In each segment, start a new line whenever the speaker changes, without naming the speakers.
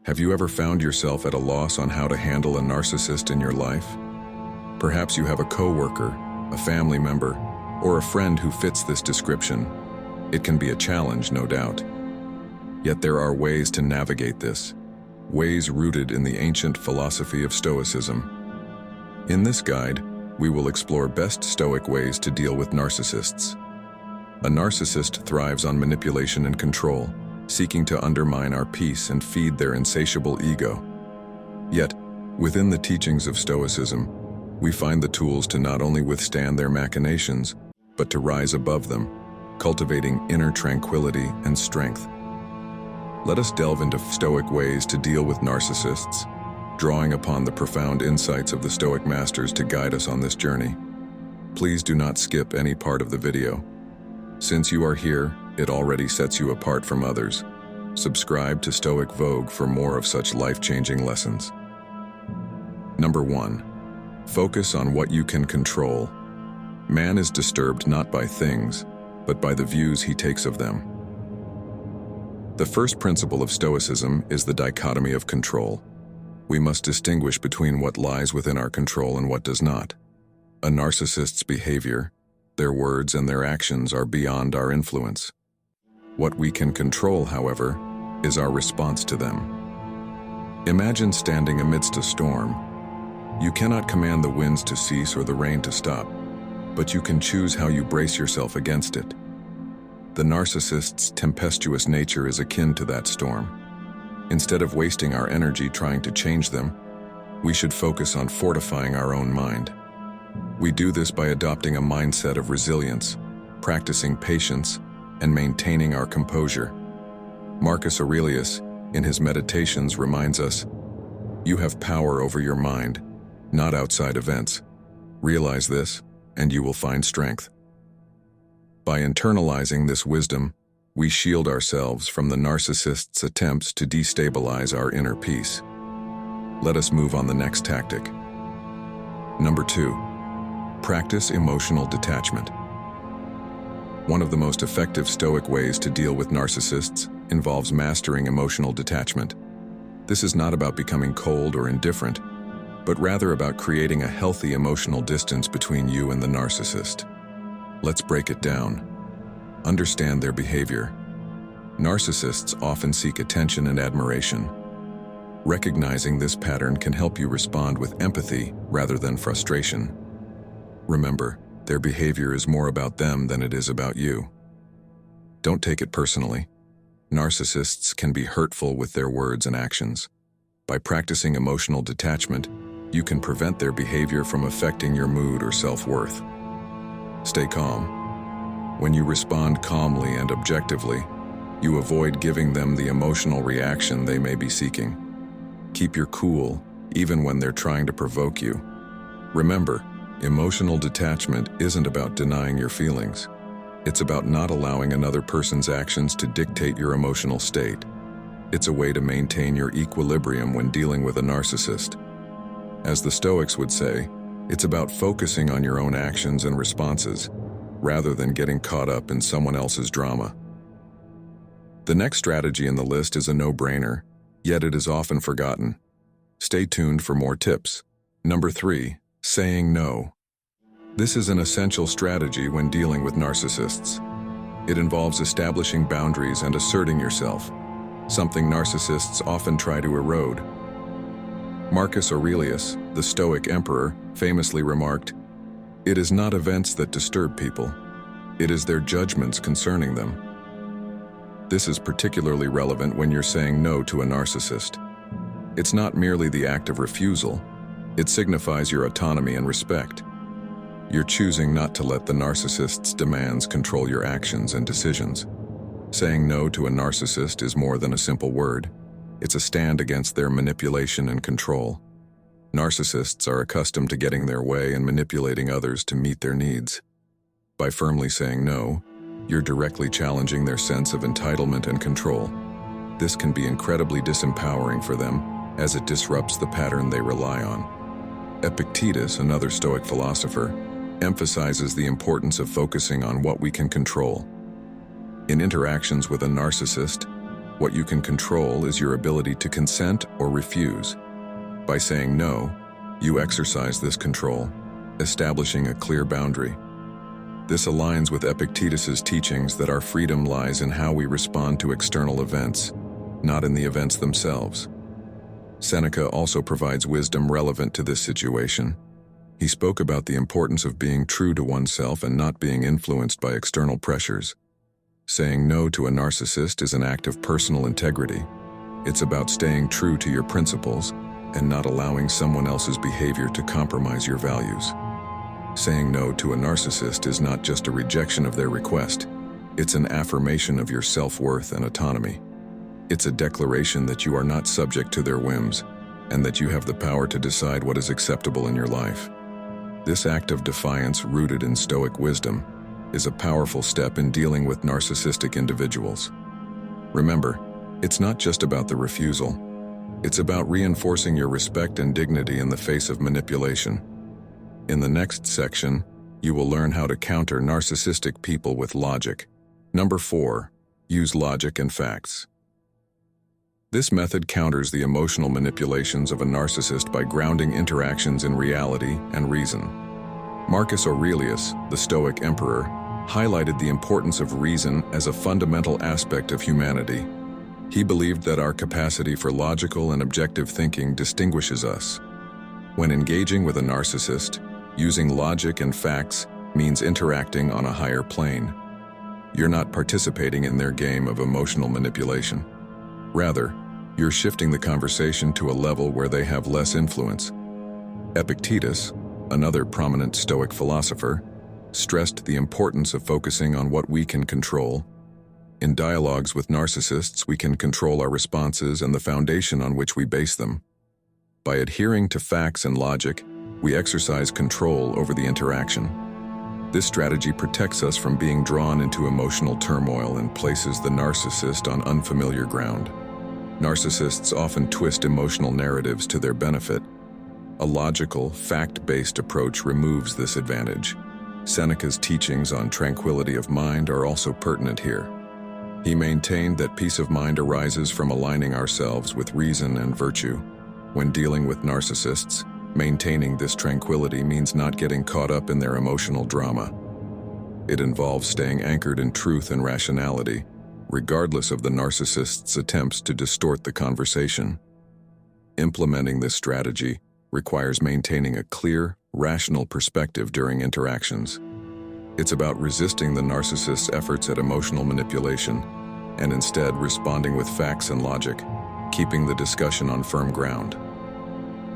Have you ever found yourself at a loss on how to handle a narcissist in your life? Perhaps you have a coworker, a family member, or a friend who fits this description. It can be a challenge, no doubt. Yet there are ways to navigate this, ways rooted in the ancient philosophy of Stoicism. In this guide, we will explore best Stoic ways to deal with narcissists. A narcissist thrives on manipulation and control, seeking to undermine our peace and feed their insatiable ego. Yet, within the teachings of Stoicism, we find the tools to not only withstand their machinations, but to rise above them, cultivating inner tranquility and strength. Let us delve into Stoic ways to deal with narcissists, drawing upon the profound insights of the Stoic masters to guide us on this journey. Please do not skip any part of the video. Since you are here, it already sets you apart from others. Subscribe to Stoic Vogue for more of such life-changing lessons. Number 1. Focus on what you can control. Man is disturbed not by things, but by the views he takes of them. The first principle of Stoicism is the dichotomy of control. We must distinguish between what lies within our control and what does not. A narcissist's behavior, their words and their actions are beyond our influence. What we can control, however, is our response to them. Imagine standing amidst a storm. You cannot command the winds to cease or the rain to stop, but you can choose how you brace yourself against it. The narcissist's tempestuous nature is akin to that storm. Instead of wasting our energy trying to change them, we should focus on fortifying our own mind. We do this by adopting a mindset of resilience, practicing patience, and maintaining our composure. Marcus Aurelius, in his Meditations, reminds us, "You have power over your mind, not outside events. Realize this, and you will find strength." By internalizing this wisdom, we shield ourselves from the narcissist's attempts to destabilize our inner peace. Let us move on the next tactic. Number 2. Practice emotional detachment. One of the most effective Stoic ways to deal with narcissists involves mastering emotional detachment. This is not about becoming cold or indifferent, but rather about creating a healthy emotional distance between you and the narcissist. Let's break it down. Understand their behavior. Narcissists often seek attention and admiration. Recognizing this pattern can help you respond with empathy rather than frustration. Remember, their behavior is more about them than it is about you. Don't take it personally. Narcissists can be hurtful with their words and actions. By practicing emotional detachment, you can prevent their behavior from affecting your mood or self-worth. Stay calm. When you respond calmly and objectively, you avoid giving them the emotional reaction they may be seeking. Keep your cool, even when they're trying to provoke you. Remember, emotional detachment isn't about denying your feelings. It's about not allowing another person's actions to dictate your emotional state. It's a way to maintain your equilibrium when dealing with a narcissist. As the Stoics would say, it's about focusing on your own actions and responses, rather than getting caught up in someone else's drama. The next strategy in the list is a no-brainer, yet it is often forgotten. Stay tuned for more tips. Number 3. Saying no. This is an essential strategy when dealing with narcissists. It involves establishing boundaries and asserting yourself, something narcissists often try to erode. Marcus Aurelius, the Stoic emperor, famously remarked, "It is not events that disturb people. It is their judgments concerning them." This is particularly relevant when you're saying no to a narcissist. It's not merely the act of refusal. It signifies your autonomy and respect. You're choosing not to let the narcissist's demands control your actions and decisions. Saying no to a narcissist is more than a simple word. It's a stand against their manipulation and control. Narcissists are accustomed to getting their way and manipulating others to meet their needs. By firmly saying no, you're directly challenging their sense of entitlement and control. This can be incredibly disempowering for them, as it disrupts the pattern they rely on. Epictetus, another Stoic philosopher, emphasizes the importance of focusing on what we can control. In interactions with a narcissist, What you can control is your ability to consent or refuse. By saying no, you exercise this control, establishing a clear boundary. This aligns with Epictetus's teachings that our freedom lies in how we respond to external events, not in the events themselves. Seneca also provides wisdom relevant to this situation. He spoke about the importance of being true to oneself and not being influenced by external pressures. Saying no to a narcissist is an act of personal integrity. It's about staying true to your principles and not allowing someone else's behavior to compromise your values. Saying no to a narcissist is not just a rejection of their request. It's an affirmation of your self-worth and autonomy. It's a declaration that you are not subject to their whims and that you have the power to decide what is acceptable in your life. This act of defiance, rooted in Stoic wisdom, is a powerful step in dealing with narcissistic individuals. Remember, it's not just about the refusal. It's about reinforcing your respect and dignity in the face of manipulation. In the next section, you will learn how to counter narcissistic people with logic. Number 4, use logic and facts. This method counters the emotional manipulations of a narcissist by grounding interactions in reality and reason. Marcus Aurelius, the Stoic emperor, highlighted the importance of reason as a fundamental aspect of humanity. He believed that our capacity for logical and objective thinking distinguishes us. When engaging with a narcissist, using logic and facts means interacting on a higher plane. You're not participating in their game of emotional manipulation. Rather, you're shifting the conversation to a level where they have less influence. Epictetus, another prominent Stoic philosopher, stressed the importance of focusing on what we can control. In dialogues with narcissists, we can control our responses and the foundation on which we base them. By adhering to facts and logic, we exercise control over the interaction. This strategy protects us from being drawn into emotional turmoil and places the narcissist on unfamiliar ground. Narcissists often twist emotional narratives to their benefit. A logical, fact-based approach removes this advantage. Seneca's teachings on tranquility of mind are also pertinent here. He maintained that peace of mind arises from aligning ourselves with reason and virtue. When dealing with narcissists, maintaining this tranquility means not getting caught up in their emotional drama. It involves staying anchored in truth and rationality, regardless of the narcissist's attempts to distort the conversation. Implementing this strategy requires maintaining a clear, rational perspective during interactions. It's about resisting the narcissist's efforts at emotional manipulation and instead responding with facts and logic, keeping the discussion on firm ground.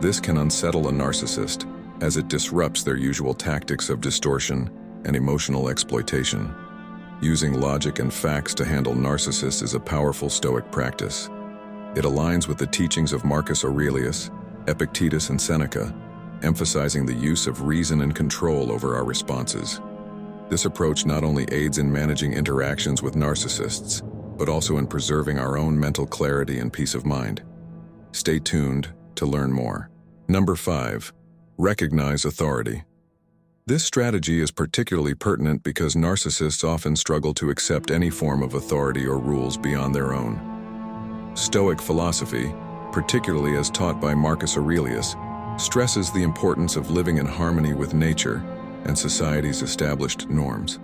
This can unsettle a narcissist as it disrupts their usual tactics of distortion and emotional exploitation. Using logic and facts to handle narcissists is a powerful Stoic practice. It aligns with the teachings of Marcus Aurelius, Epictetus, and Seneca, emphasizing the use of reason and control over our responses. This approach not only aids in managing interactions with narcissists, but also in preserving our own mental clarity and peace of mind. Stay tuned to learn more. Number 5, recognize authority. This strategy is particularly pertinent because narcissists often struggle to accept any form of authority or rules beyond their own. Stoic philosophy, particularly as taught by Marcus Aurelius, stresses the importance of living in harmony with nature and society's established norms.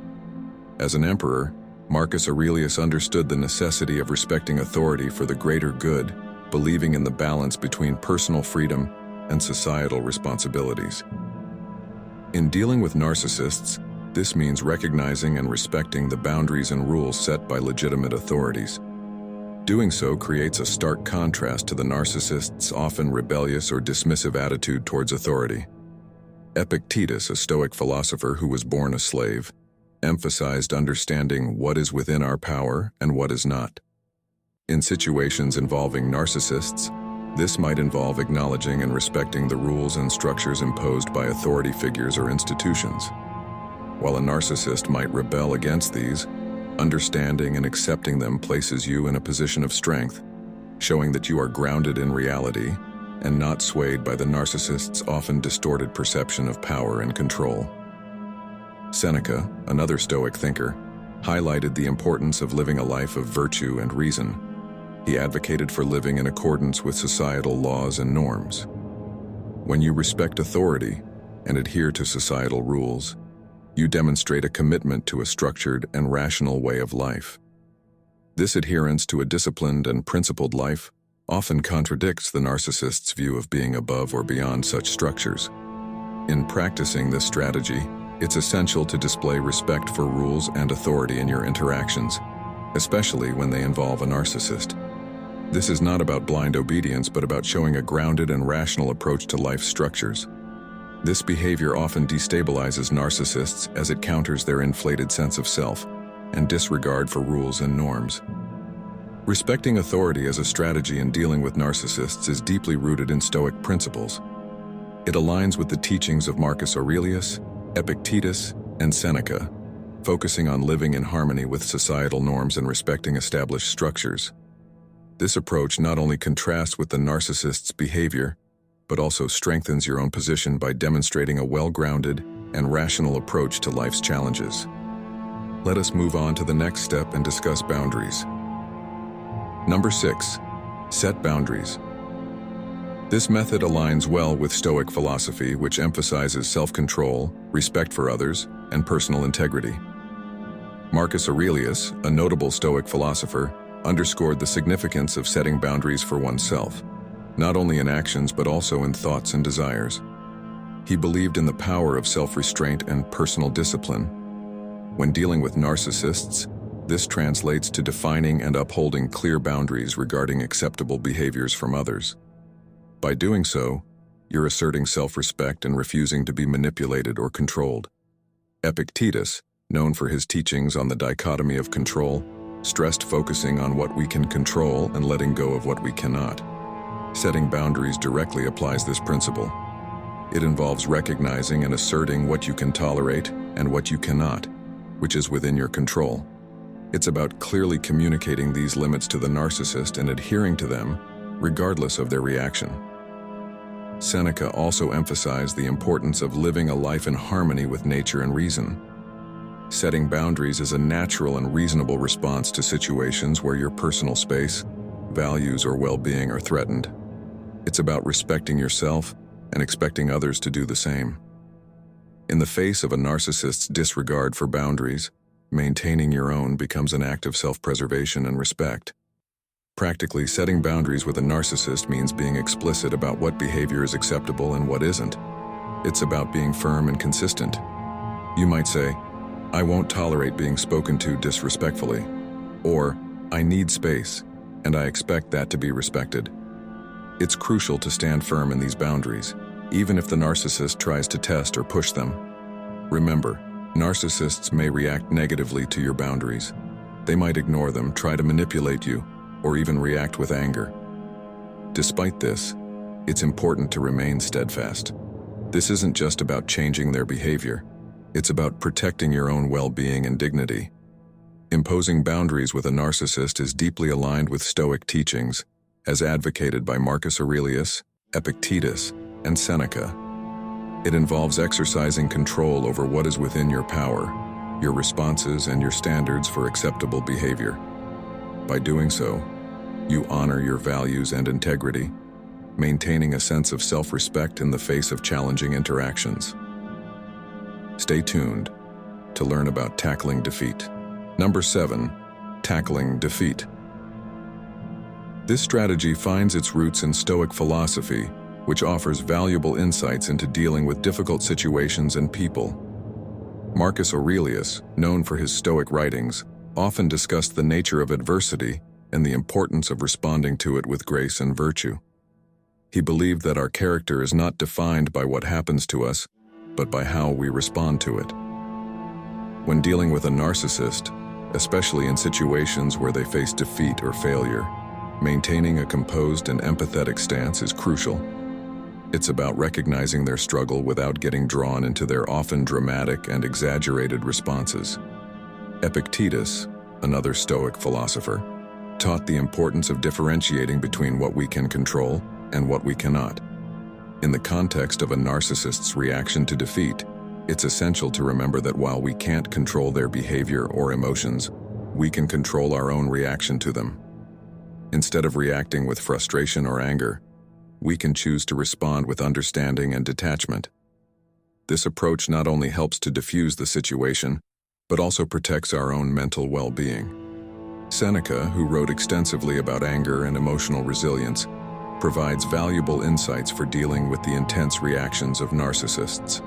As an emperor, Marcus Aurelius understood the necessity of respecting authority for the greater good, believing in the balance between personal freedom and societal responsibilities. In dealing with narcissists, this means recognizing and respecting the boundaries and rules set by legitimate authorities. Doing so creates a stark contrast to the narcissist's often rebellious or dismissive attitude towards authority. Epictetus, a Stoic philosopher who was born a slave, emphasized understanding what is within our power and what is not. In situations involving narcissists, this might involve acknowledging and respecting the rules and structures imposed by authority figures or institutions. While a narcissist might rebel against these, understanding and accepting them places you in a position of strength, showing that you are grounded in reality and not swayed by the narcissist's often distorted perception of power and control. Seneca, another Stoic thinker, highlighted the importance of living a life of virtue and reason. He advocated for living in accordance with societal laws and norms. When you respect authority and adhere to societal rules, you demonstrate a commitment to a structured and rational way of life. This adherence to a disciplined and principled life often contradicts the narcissist's view of being above or beyond such structures. In practicing this strategy, it's essential to display respect for rules and authority in your interactions, especially when they involve a narcissist. This is not about blind obedience, but about showing a grounded and rational approach to life's structures. This behavior often destabilizes narcissists as it counters their inflated sense of self and disregard for rules and norms. Respecting authority as a strategy in dealing with narcissists is deeply rooted in Stoic principles. It aligns with the teachings of Marcus Aurelius, Epictetus, and Seneca, focusing on living in harmony with societal norms and respecting established structures. This approach not only contrasts with the narcissist's behavior, but also strengthens your own position by demonstrating a well-grounded and rational approach to life's challenges. Let us move on to the next step and discuss boundaries. Number 6. Set boundaries. This method aligns well with Stoic philosophy, which emphasizes self-control, respect for others, and personal integrity. Marcus Aurelius, a notable Stoic philosopher, underscored the significance of setting boundaries for oneself, not only in actions but also in thoughts and desires. He believed in the power of self-restraint and personal discipline. When dealing with narcissists, this translates to defining and upholding clear boundaries regarding acceptable behaviors from others. By doing so, you're asserting self-respect and refusing to be manipulated or controlled. Epictetus, known for his teachings on the dichotomy of control, stressed focusing on what we can control and letting go of what we cannot. Setting boundaries directly applies this principle. It involves recognizing and asserting what you can tolerate and what you cannot, which is within your control. It's about clearly communicating these limits to the narcissist and adhering to them, regardless of their reaction. Seneca also emphasized the importance of living a life in harmony with nature and reason. Setting boundaries is a natural and reasonable response to situations where your personal space, values, or well-being are threatened. It's about respecting yourself and expecting others to do the same. In the face of a narcissist's disregard for boundaries, maintaining your own becomes an act of self-preservation and respect. Practically, setting boundaries with a narcissist means being explicit about what behavior is acceptable and what isn't. It's about being firm and consistent. You might say, "I won't tolerate being spoken to disrespectfully," or "I need space, and I expect that to be respected." It's crucial to stand firm in these boundaries, even if the narcissist tries to test or push them. Remember, narcissists may react negatively to your boundaries. They might ignore them, try to manipulate you, or even react with anger. Despite this, it's important to remain steadfast. This isn't just about changing their behavior. It's about protecting your own well-being and dignity. Imposing boundaries with a narcissist is deeply aligned with Stoic teachings, as advocated by Marcus Aurelius, Epictetus, and Seneca. It involves exercising control over what is within your power, your responses, and your standards for acceptable behavior. By doing so, you honor your values and integrity, maintaining a sense of self-respect in the face of challenging interactions. Stay tuned to learn about tackling defeat. Number 7. Tackling defeat. This strategy finds its roots in Stoic philosophy, which offers valuable insights into dealing with difficult situations and people. Marcus Aurelius, known for his Stoic writings, often discussed the nature of adversity and the importance of responding to it with grace and virtue. He believed that our character is not defined by what happens to us, but by how we respond to it. When dealing with a narcissist, especially in situations where they face defeat or failure, maintaining a composed and empathetic stance is crucial. It's about recognizing their struggle without getting drawn into their often dramatic and exaggerated responses. Epictetus, another Stoic philosopher, taught the importance of differentiating between what we can control and what we cannot. In the context of a narcissist's reaction to defeat, it's essential to remember that while we can't control their behavior or emotions, we can control our own reaction to them. Instead of reacting with frustration or anger, we can choose to respond with understanding and detachment. This approach not only helps to diffuse the situation, but also protects our own mental well-being. Seneca, who wrote extensively about anger and emotional resilience, provides valuable insights for dealing with the intense reactions of narcissists.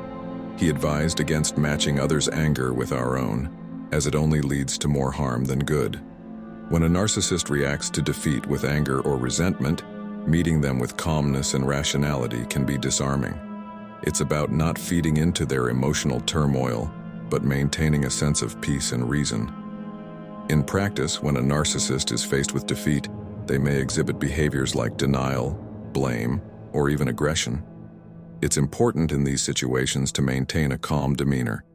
He advised against matching others' anger with our own, as it only leads to more harm than good. When a narcissist reacts to defeat with anger or resentment, meeting them with calmness and rationality can be disarming. It's about not feeding into their emotional turmoil, but maintaining a sense of peace and reason. In practice, when a narcissist is faced with defeat, they may exhibit behaviors like denial, blame, or even aggression. It's important in these situations to maintain a calm demeanor.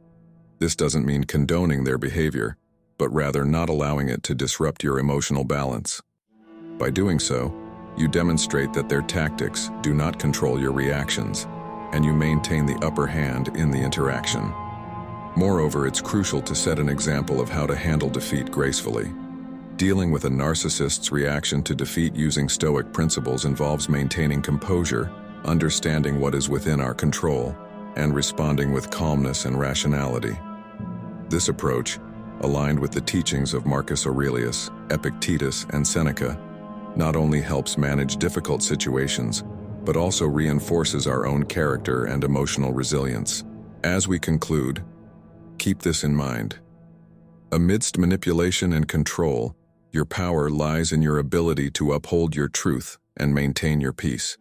This doesn't mean condoning their behavior, but rather not allowing it to disrupt your emotional balance. By doing so, you demonstrate that their tactics do not control your reactions, and you maintain the upper hand in the interaction. Moreover, it's crucial to set an example of how to handle defeat gracefully. Dealing with a narcissist's reaction to defeat using Stoic principles involves maintaining composure, understanding what is within our control, and responding with calmness and rationality. This approach, aligned with the teachings of Marcus Aurelius, Epictetus, and Seneca, not only helps manage difficult situations, but also reinforces our own character and emotional resilience. As we conclude, keep this in mind. Amidst manipulation and control, your power lies in your ability to uphold your truth and maintain your peace.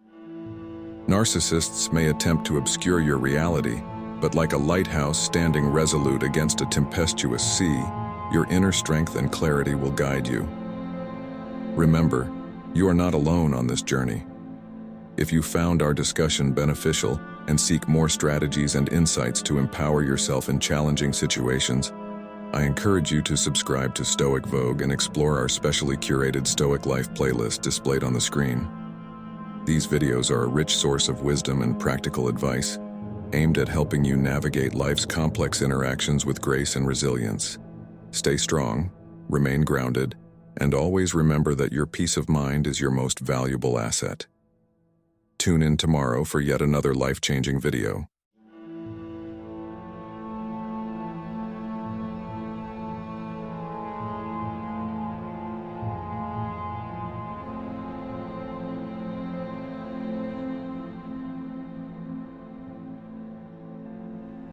Narcissists may attempt to obscure your reality, but like a lighthouse standing resolute against a tempestuous sea, your inner strength and clarity will guide you. Remember, you are not alone on this journey. If you found our discussion beneficial and seek more strategies and insights to empower yourself in challenging situations, I encourage you to subscribe to Stoic Vogue and explore our specially curated Stoic Life playlist displayed on the screen. These videos are a rich source of wisdom and practical advice, aimed at helping you navigate life's complex interactions with grace and resilience. Stay strong, remain grounded, and always remember that your peace of mind is your most valuable asset. Tune in tomorrow for yet another life-changing video.